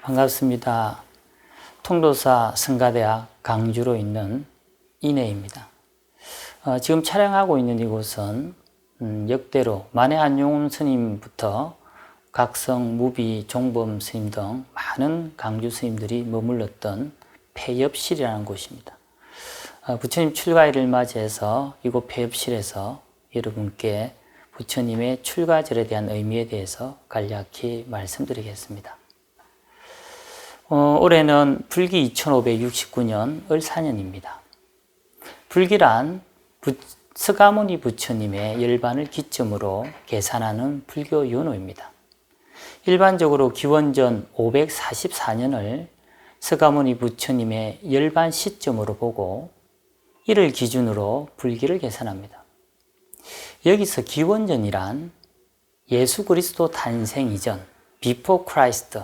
반갑습니다. 통도사 성가대학 강주로 있는 이내입니다. 지금 촬영하고 있는 이곳은 역대로 만해 안용운 스님부터 각성, 무비, 종범 스님 등 많은 강주 스님들이 머물렀던 폐엽실이라는 곳입니다. 부처님 출가일을 맞이해서 이곳 폐엽실에서 여러분께 부처님의 출가절에 대한 의미에 대해서 간략히 말씀드리겠습니다. 올해는 불기 2569년 을사년입니다. 불기란 서가모니 부처님의 열반을 기점으로 계산하는 불교 연호입니다. 일반적으로 기원전 544년을 서가모니 부처님의 열반 시점으로 보고 이를 기준으로 불기를 계산합니다. 여기서 기원전이란 예수 그리스도 탄생 이전, before Christ,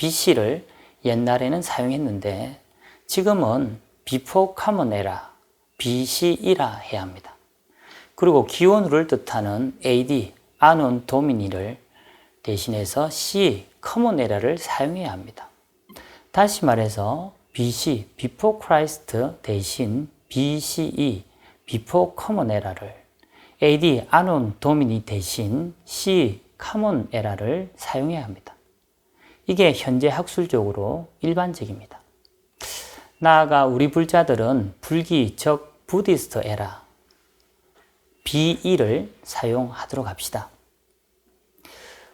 BC를 옛날에는 사용했는데 지금은 before common era, BC이라 해야 합니다. 그리고 기원후를 뜻하는 AD, Anno Domini를 대신해서 C, common era를 사용해야 합니다. 다시 말해서 BC, before Christ 대신 BCE, before common era를, AD, Anno Domini 대신 C, common era를 사용해야 합니다. 이게 현재 학술적으로 일반적입니다. 나아가 우리 불자들은 불기, 즉 부디스트 에라, BE를 사용하도록 합시다.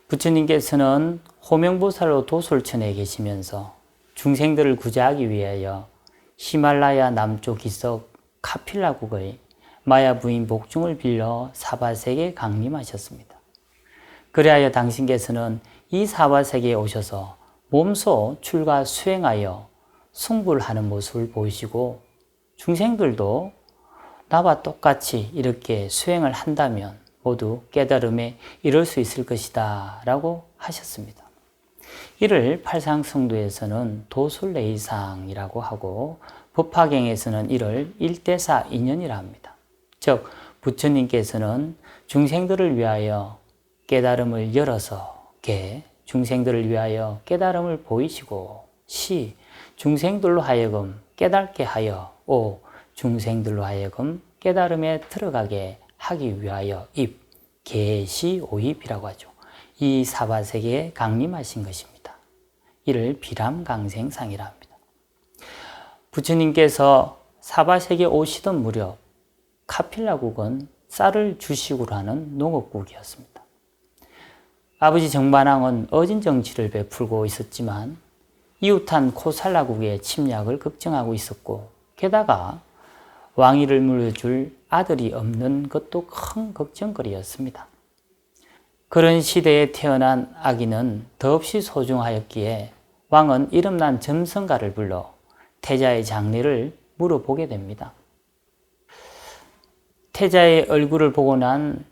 부처님께서는 호명보살로 도솔천에 계시면서 중생들을 구제하기 위하여 히말라야 남쪽 기슭 카필라국의 마야 부인 복중을 빌려 사바세계에 강림하셨습니다. 그리하여 당신께서는 이 사바세계에 오셔서 몸소 출가 수행하여 승불하는 모습을 보이시고 중생들도 나와 똑같이 이렇게 수행을 한다면 모두 깨달음에 이를 수 있을 것이다 라고 하셨습니다. 이를 팔상성도에서는 도술레이상이라고 하고 법화경에서는 이를 일대사 인연이라 합니다. 즉 부처님께서는 중생들을 위하여 깨달음을 열어서 개, 중생들을 위하여 깨달음을 보이시고 시, 중생들로 하여금 깨닫게 하여 오, 중생들로 하여금 깨달음에 들어가게 하기 위하여 입, 계시 오입이라고 하죠. 이 사바세계에 강림하신 것입니다. 이를 비람강생상이라 합니다. 부처님께서 사바세계에 오시던 무렵 카필라국은 쌀을 주식으로 하는 농업국이었습니다. 아버지 정반왕은 어진 정치를 베풀고 있었지만 이웃한 코살라국의 침략을 걱정하고 있었고 게다가 왕위를 물려줄 아들이 없는 것도 큰 걱정거리였습니다. 그런 시대에 태어난 아기는 더없이 소중하였기에 왕은 이름난 점성가를 불러 태자의 장래를 물어보게 됩니다. 태자의 얼굴을 보고 난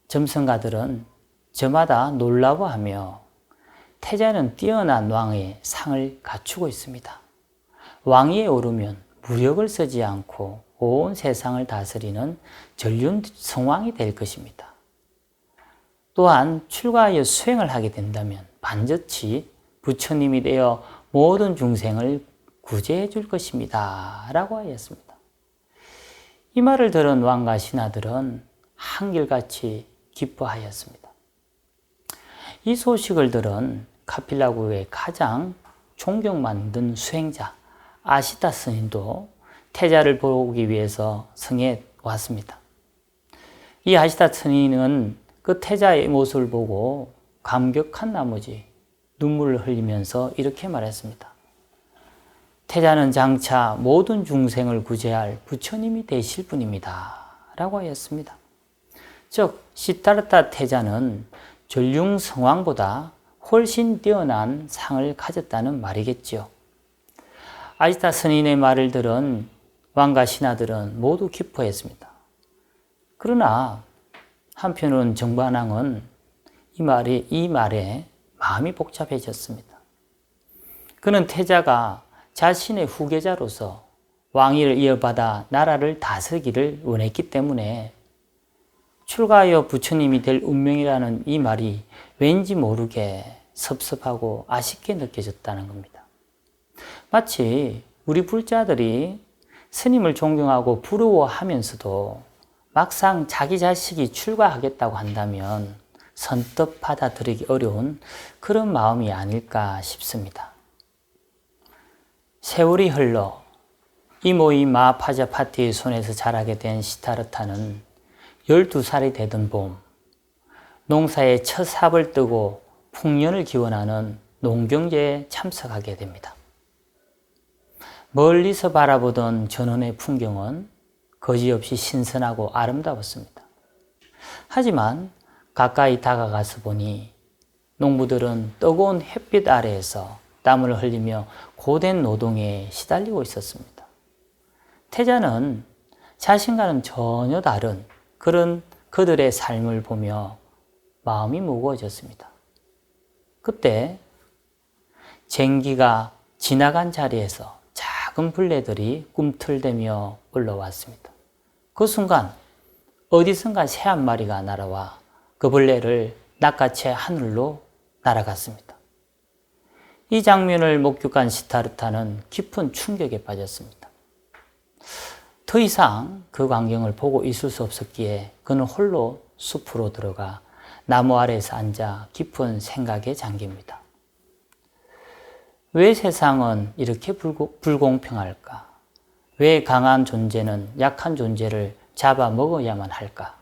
점성가들은 저마다 놀라워하며 태자는 뛰어난 왕의 상을 갖추고 있습니다. 왕위에 오르면 무력을 쓰지 않고 온 세상을 다스리는 전륜 성왕이 될 것입니다. 또한 출가하여 수행을 하게 된다면 반드시 부처님이 되어 모든 중생을 구제해 줄 것입니다 라고 하였습니다. 이 말을 들은 왕과 신하들은 한결같이 기뻐하였습니다. 이 소식을 들은 카필라국의 가장 존경받는 수행자 아시타 스님도 태자를 보기 위해서 성에 왔습니다. 이 아시타 스님은 그 태자의 모습을 보고 감격한 나머지 눈물을 흘리면서 이렇게 말했습니다. 태자는 장차 모든 중생을 구제할 부처님이 되실 분입니다 라고 하였습니다. 즉 시타르타 태자는 전륜 성왕보다 훨씬 뛰어난 상을 가졌다는 말이겠지요. 아시타 스님의 말을 들은 왕과 신하들은 모두 기뻐했습니다. 그러나 한편으로는 정반왕은 이 말에 마음이 복잡해졌습니다. 그는 태자가 자신의 후계자로서 왕위를 이어받아 나라를 다스리기를 원했기 때문에 출가하여 부처님이 될 운명이라는 이 말이 왠지 모르게 섭섭하고 아쉽게 느껴졌다는 겁니다. 마치 우리 불자들이 스님을 존경하고 부러워하면서도 막상 자기 자식이 출가하겠다고 한다면 선뜻 받아들이기 어려운 그런 마음이 아닐까 싶습니다. 세월이 흘러 이모이 마하파자파티의 손에서 자라게 된 시타르타는 12살이 되던 봄, 농사에 첫 삽을 뜨고 풍년을 기원하는 농경제에 참석하게 됩니다. 멀리서 바라보던 전원의 풍경은 거지없이 신선하고 아름다웠습니다. 하지만 가까이 다가가서 보니 농부들은 뜨거운 햇빛 아래에서 땀을 흘리며 고된 노동에 시달리고 있었습니다. 태자는 자신과는 전혀 다른 그런 그들의 삶을 보며 마음이 무거워졌습니다. 그때 쟁기가 지나간 자리에서 작은 벌레들이 꿈틀대며 올라왔습니다. 그 순간 어디선가 새 한 마리가 날아와 그 벌레를 낚아채 하늘로 날아갔습니다. 이 장면을 목격한 시타르타는 깊은 충격에 빠졌습니다. 더 이상 그 광경을 보고 있을 수 없었기에 그는 홀로 숲으로 들어가 나무 아래에서 앉아 깊은 생각에 잠깁니다. 왜 세상은 이렇게 불공평할까? 왜 강한 존재는 약한 존재를 잡아먹어야만 할까?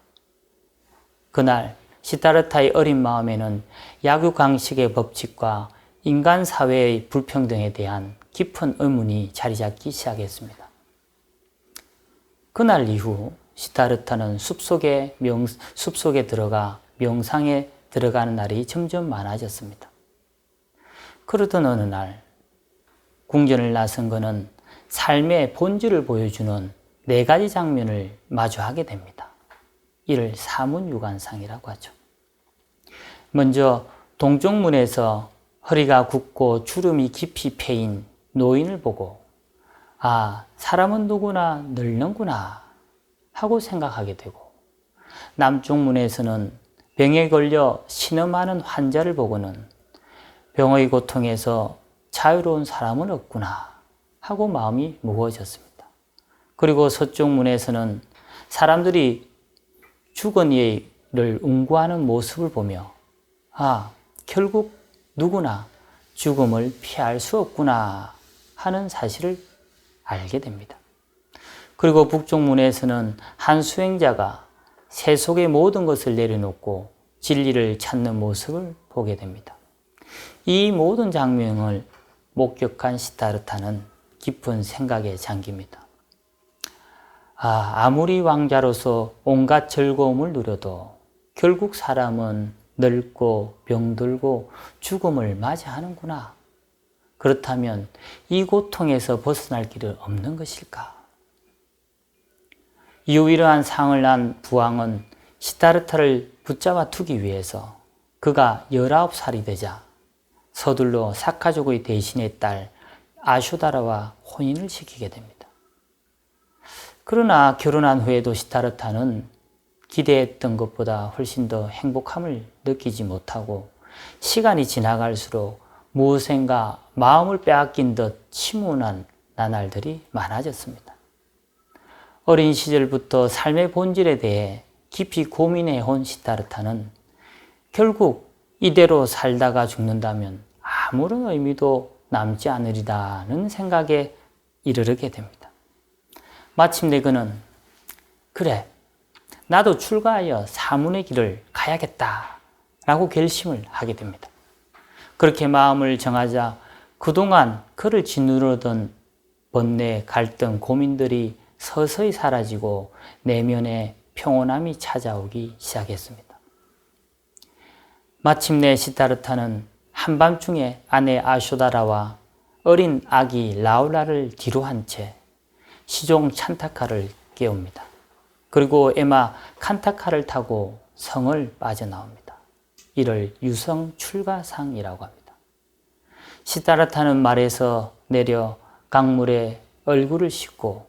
그날 시타르타의 어린 마음에는 약육강식의 법칙과 인간 사회의 불평등에 대한 깊은 의문이 자리 잡기 시작했습니다. 그날 이후 시타르타는 숲속에 들어가 명상에 들어가는 날이 점점 많아졌습니다. 그러던 어느 날 궁전을 나선 그는 삶의 본질을 보여주는 4가지 장면을 마주하게 됩니다. 이를 사문유관상이라고 하죠. 먼저 동쪽문에서 허리가 굽고 주름이 깊이 패인 노인을 보고 사람은 누구나 늙는구나 하고 생각하게 되고, 남쪽문에서는 병에 걸려 신음하는 환자를 보고는 병의 고통에서 자유로운 사람은 없구나 하고 마음이 무거워졌습니다. 그리고 서쪽문에서는 사람들이 죽은 이를 운구하는 모습을 보며 결국 누구나 죽음을 피할 수 없구나 하는 사실을 알게 됩니다. 그리고 북쪽문에서는 한 수행자가 세속의 모든 것을 내려놓고 진리를 찾는 모습을 보게 됩니다. 이 모든 장면을 목격한 시타르타는 깊은 생각에 잠깁니다. 아무리 왕자로서 온갖 즐거움을 누려도 결국 사람은 늙고 병들고 죽음을 맞이하는구나. 그렇다면 이 고통에서 벗어날 길은 없는 것일까? 이후 이러한 상을 난 부왕은 시타르타를 붙잡아 두기 위해서 그가 19살이 되자 서둘러 사카족의 대신의 딸 아쇼다라와 혼인을 시키게 됩니다. 그러나 결혼한 후에도 시타르타는 기대했던 것보다 훨씬 더 행복함을 느끼지 못하고 시간이 지나갈수록 무엇인가 마음을 빼앗긴 듯 침운한 나날들이 많아졌습니다. 어린 시절부터 삶의 본질에 대해 깊이 고민해온 시타르타는 결국 이대로 살다가 죽는다면 아무런 의미도 남지 않으리라는 생각에 이르게 됩니다. 마침내 그는 그래, 나도 출가하여 사문의 길을 가야겠다 라고 결심을 하게 됩니다. 그렇게 마음을 정하자 그동안 그를 짓누르던 번뇌, 갈등, 고민들이 서서히 사라지고 내면에 평온함이 찾아오기 시작했습니다. 마침내 시타르타는 한밤중에 아내 아쇼다라와 어린 아기 라울라를 뒤로 한 채 시종 찬타카를 깨웁니다. 그리고 에마 칸타카를 타고 성을 빠져나옵니다. 이를 유성 출가상이라고 합니다. 시타르타는 말에서 내려 강물에 얼굴을 씻고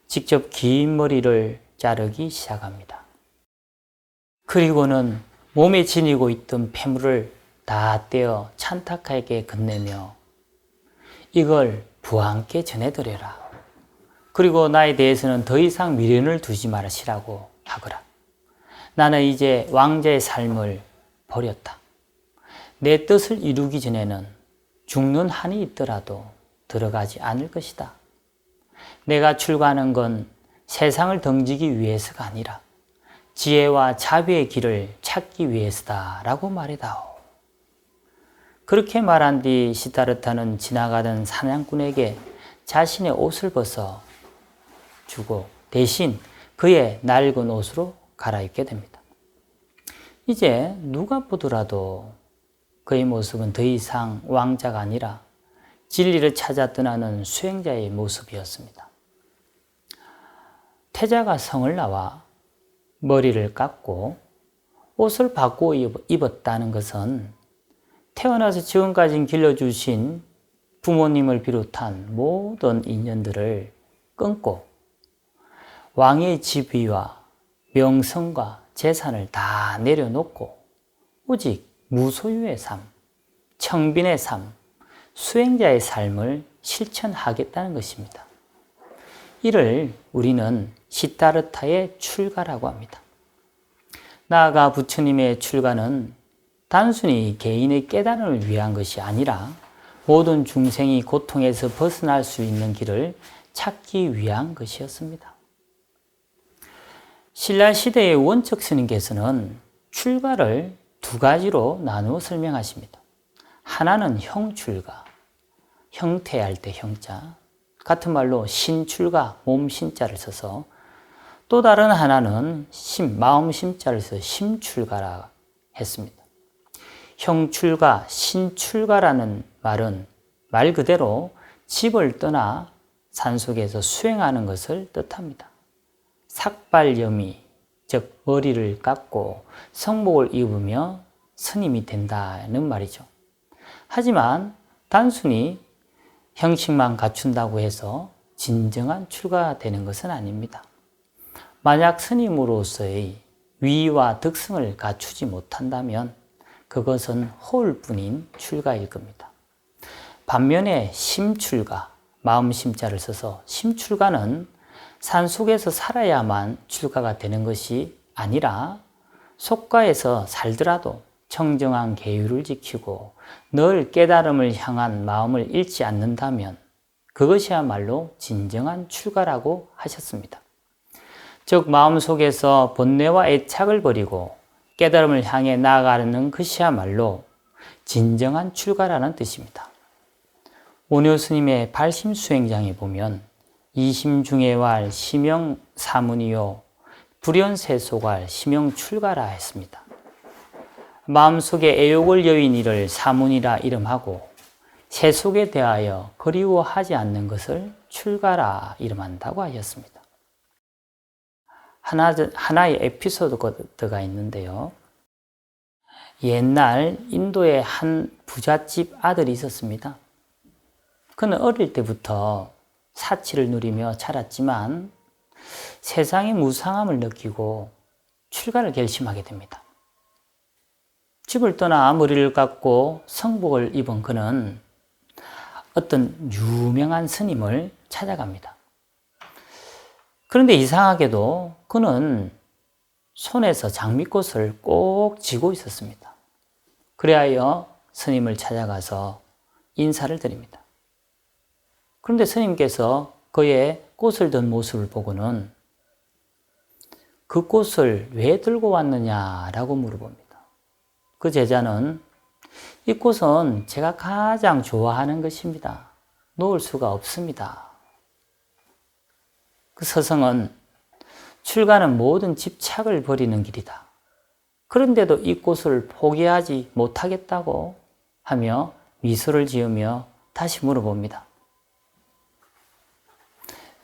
직접 긴 머리를 자르기 시작합니다. 그리고는 몸에 지니고 있던 폐물을 다 떼어 찬탁하게 건네며 이걸 부하께 전해드려라. 그리고 나에 대해서는 더 이상 미련을 두지 말으시라고 하거라. 나는 이제 왕자의 삶을 버렸다. 내 뜻을 이루기 전에는 죽는 한이 있더라도 들어가지 않을 것이다. 내가 출가하는 건 세상을 덩지기 위해서가 아니라 지혜와 자비의 길을 찾기 위해서다 라고 말해다오. 그렇게 말한 뒤 시다르타는 지나가던 사냥꾼에게 자신의 옷을 벗어 주고 대신 그의 낡은 옷으로 갈아입게 됩니다. 이제 누가 보더라도 그의 모습은 더 이상 왕자가 아니라 진리를 찾아 떠나는 수행자의 모습이었습니다. 태자가 성을 나와 머리를 깎고 옷을 바꾸어 입었다는 것은 태어나서 지금까지 길러주신 부모님을 비롯한 모든 인연들을 끊고 왕의 지위와 명성과 재산을 다 내려놓고 오직 무소유의 삶, 청빈의 삶, 수행자의 삶을 실천하겠다는 것입니다. 이를 우리는 시다르타의 출가라고 합니다. 나아가 부처님의 출가는 단순히 개인의 깨달음을 위한 것이 아니라 모든 중생이 고통에서 벗어날 수 있는 길을 찾기 위한 것이었습니다. 신라시대의 원척 스님께서는 출가를 두 가지로 나누어 설명하십니다. 하나는 형출가, 형태할 때 형자, 같은 말로 신출가, 몸 신자를 써서 또 다른 하나는 마음 심자를 써서 심출가라 했습니다. 형출가, 신출가라는 말은 말 그대로 집을 떠나 산속에서 수행하는 것을 뜻합니다. 삭발염이, 즉 머리를 깎고 성복을 입으며 스님이 된다는 말이죠. 하지만 단순히 형식만 갖춘다고 해서 진정한 출가가 되는 것은 아닙니다. 만약 스님으로서의 위와 덕성을 갖추지 못한다면 그것은 허울뿐인 출가일 겁니다. 반면에 심출가, 마음 심자를 써서 심출가는 산속에서 살아야만 출가가 되는 것이 아니라 속가에서 살더라도 청정한 계율을 지키고 늘 깨달음을 향한 마음을 잃지 않는다면 그것이야말로 진정한 출가라고 하셨습니다. 즉 마음속에서 번뇌와 애착을 버리고 깨달음을 향해 나아가는 것이야말로 진정한 출가라는 뜻입니다. 오뇨 스님의 발심수행장에 보면 이심중해왈 심영사문이요 불연세소갈 심영출가라 했습니다. 마음속에 애욕을 여인 이를 사문이라 이름하고 세속에 대하여 그리워하지 않는 것을 출가라 이름한다고 하셨습니다. 하나의 에피소드가 있는데요. 옛날 인도에 한 부잣집 아들이 있었습니다. 그는 어릴 때부터 사치를 누리며 자랐지만 세상의 무상함을 느끼고 출가를 결심하게 됩니다. 집을 떠나 머리를 깎고 성복을 입은 그는 어떤 유명한 스님을 찾아갑니다. 그런데 이상하게도 그는 손에서 장미꽃을 꼭 쥐고 있었습니다. 그리하여 스님을 찾아가서 인사를 드립니다. 그런데 스님께서 그의 꽃을 든 모습을 보고는 그 꽃을 왜 들고 왔느냐라고 물어봅니다. 그 제자는 이 꽃은 제가 가장 좋아하는 것입니다. 놓을 수가 없습니다. 그 서성은 출가는 모든 집착을 버리는 길이다. 그런데도 이 꽃을 포기하지 못하겠다고 하며 미소를 지으며 다시 물어봅니다.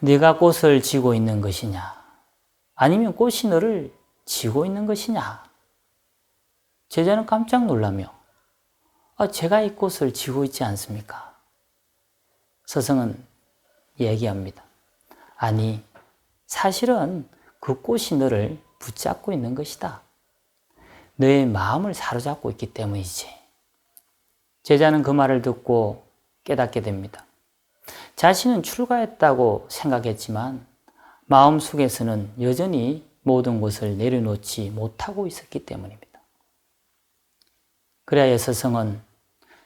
네가 꽃을 쥐고 있는 것이냐? 아니면 꽃이 너를 쥐고 있는 것이냐? 제자는 깜짝 놀라며 제가 이 꽃을 쥐고 있지 않습니까? 서성은 얘기합니다. 아니, 사실은 그 꽃이 너를 붙잡고 있는 것이다. 너의 마음을 사로잡고 있기 때문이지. 제자는 그 말을 듣고 깨닫게 됩니다. 자신은 출가했다고 생각했지만 마음속에서는 여전히 모든 것을 내려놓지 못하고 있었기 때문입니다. 그래야 여서성은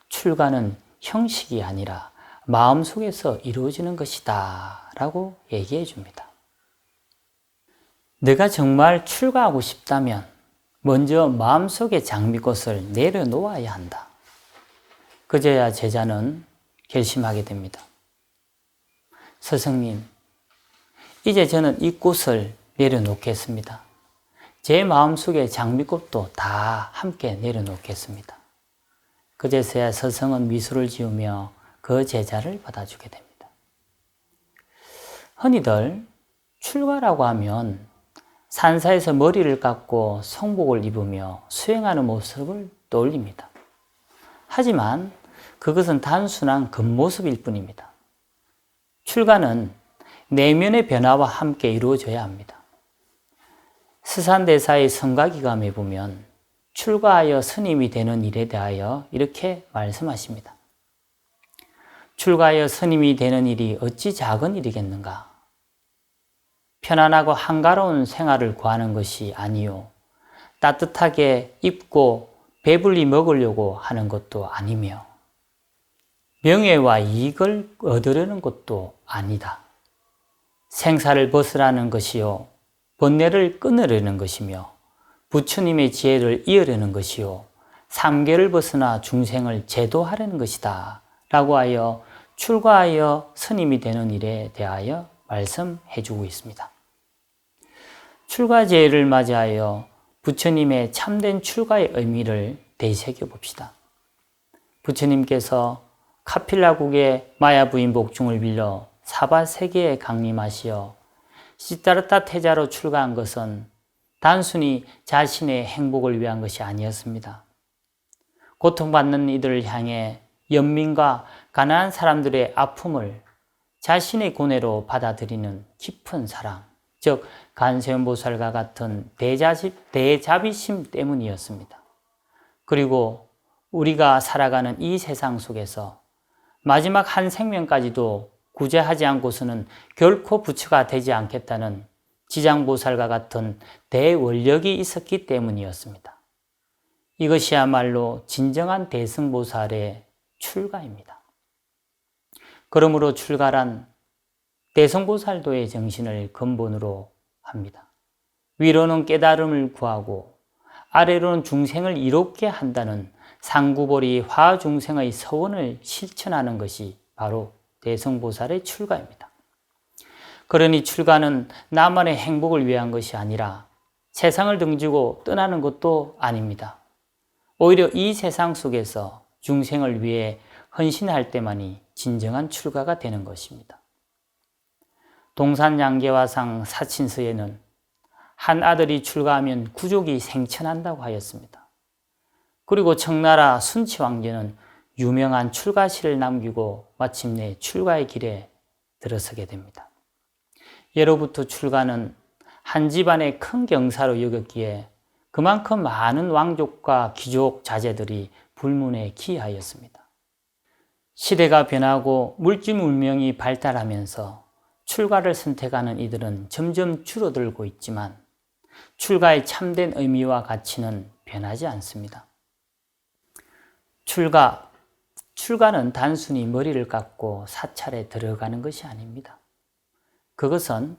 출가는 형식이 아니라 마음속에서 이루어지는 것이다 라고 얘기해 줍니다. 내가 정말 출가하고 싶다면 먼저 마음속의 장미꽃을 내려놓아야 한다. 그제야 제자는 결심하게 됩니다. 스승님, 이제 저는 이 꽃을 내려놓겠습니다. 제 마음속의 장미꽃도 다 함께 내려놓겠습니다. 그제서야 스승은 미소를 지으며 그 제자를 받아주게 됩니다. 흔히들 출가라고 하면 산사에서 머리를 깎고 성복을 입으며 수행하는 모습을 떠올립니다. 하지만 그것은 단순한 겉모습일 뿐입니다. 출가는 내면의 변화와 함께 이루어져야 합니다. 스산대사의 성가기감에 보면 출가하여 스님이 되는 일에 대하여 이렇게 말씀하십니다. 출가하여 스님이 되는 일이 어찌 작은 일이겠는가? 편안하고 한가로운 생활을 구하는 것이 아니요. 따뜻하게 입고 배불리 먹으려고 하는 것도 아니며 명예와 이익을 얻으려는 것도 아니다. 생사를 벗으라는 것이요. 번뇌를 끊으려는 것이며 부처님의 지혜를 이으려는 것이요. 삼계를 벗어나 중생을 제도하려는 것이다. 라고 하여 출가하여 스님이 되는 일에 대하여 말씀해 주고 있습니다. 출가제를 맞이하여 부처님의 참된 출가의 의미를 되새겨 봅시다. 부처님께서 카필라국의 마야부인 복중을 빌려 사바세계에 강림하시어 시다르타 태자로 출가한 것은 단순히 자신의 행복을 위한 것이 아니었습니다. 고통받는 이들을 향해 연민과 가난한 사람들의 아픔을 자신의 고뇌로 받아들이는 깊은 사랑, 즉 간세음보살과 같은 대자비심 때문이었습니다. 그리고 우리가 살아가는 이 세상 속에서 마지막 한 생명까지도 구제하지 않고서는 결코 부처가 되지 않겠다는 지장보살과 같은 대원력이 있었기 때문이었습니다. 이것이야말로 진정한 대승보살의 출가입니다. 그러므로 출가란 대승보살도의 정신을 근본으로 합니다. 위로는 깨달음을 구하고 아래로는 중생을 이롭게 한다는 상구보리 화중생의 서원을 실천하는 것이 바로 대승보살의 출가입니다. 그러니 출가는 나만의 행복을 위한 것이 아니라 세상을 등지고 떠나는 것도 아닙니다. 오히려 이 세상 속에서 중생을 위해 헌신할 때만이 진정한 출가가 되는 것입니다. 동산양계화상 사친서에는 한 아들이 출가하면 구족이 생천한다고 하였습니다. 그리고 청나라 순치왕제는 유명한 출가시를 남기고 마침내 출가의 길에 들어서게 됩니다. 예로부터 출가는 한 집안의 큰 경사로 여겼기에 그만큼 많은 왕족과 귀족 자제들이 불문에 기하였습니다. 시대가 변하고 물질 문명이 발달하면서 출가를 선택하는 이들은 점점 줄어들고 있지만 출가의 참된 의미와 가치는 변하지 않습니다. 출가는 단순히 머리를 깎고 사찰에 들어가는 것이 아닙니다. 그것은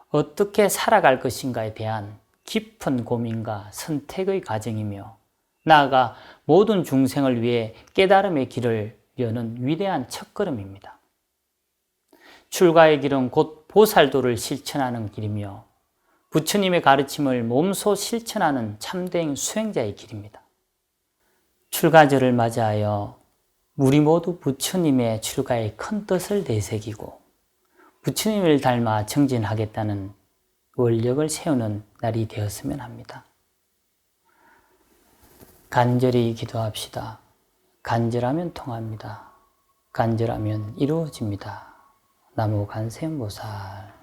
어떻게 살아갈 것인가에 대한 깊은 고민과 선택의 과정이며 나아가 모든 중생을 위해 깨달음의 길을 여는 위대한 첫걸음입니다. 출가의 길은 곧 보살도를 실천하는 길이며 부처님의 가르침을 몸소 실천하는 참된 수행자의 길입니다. 출가절을 맞이하여 우리 모두 부처님의 출가의 큰 뜻을 되새기고 부처님을 닮아 정진하겠다는 원력을 세우는 날이 되었으면 합니다. 간절히 기도합시다. 간절하면 통합니다. 간절하면 이루어집니다. 나무 간세음보살.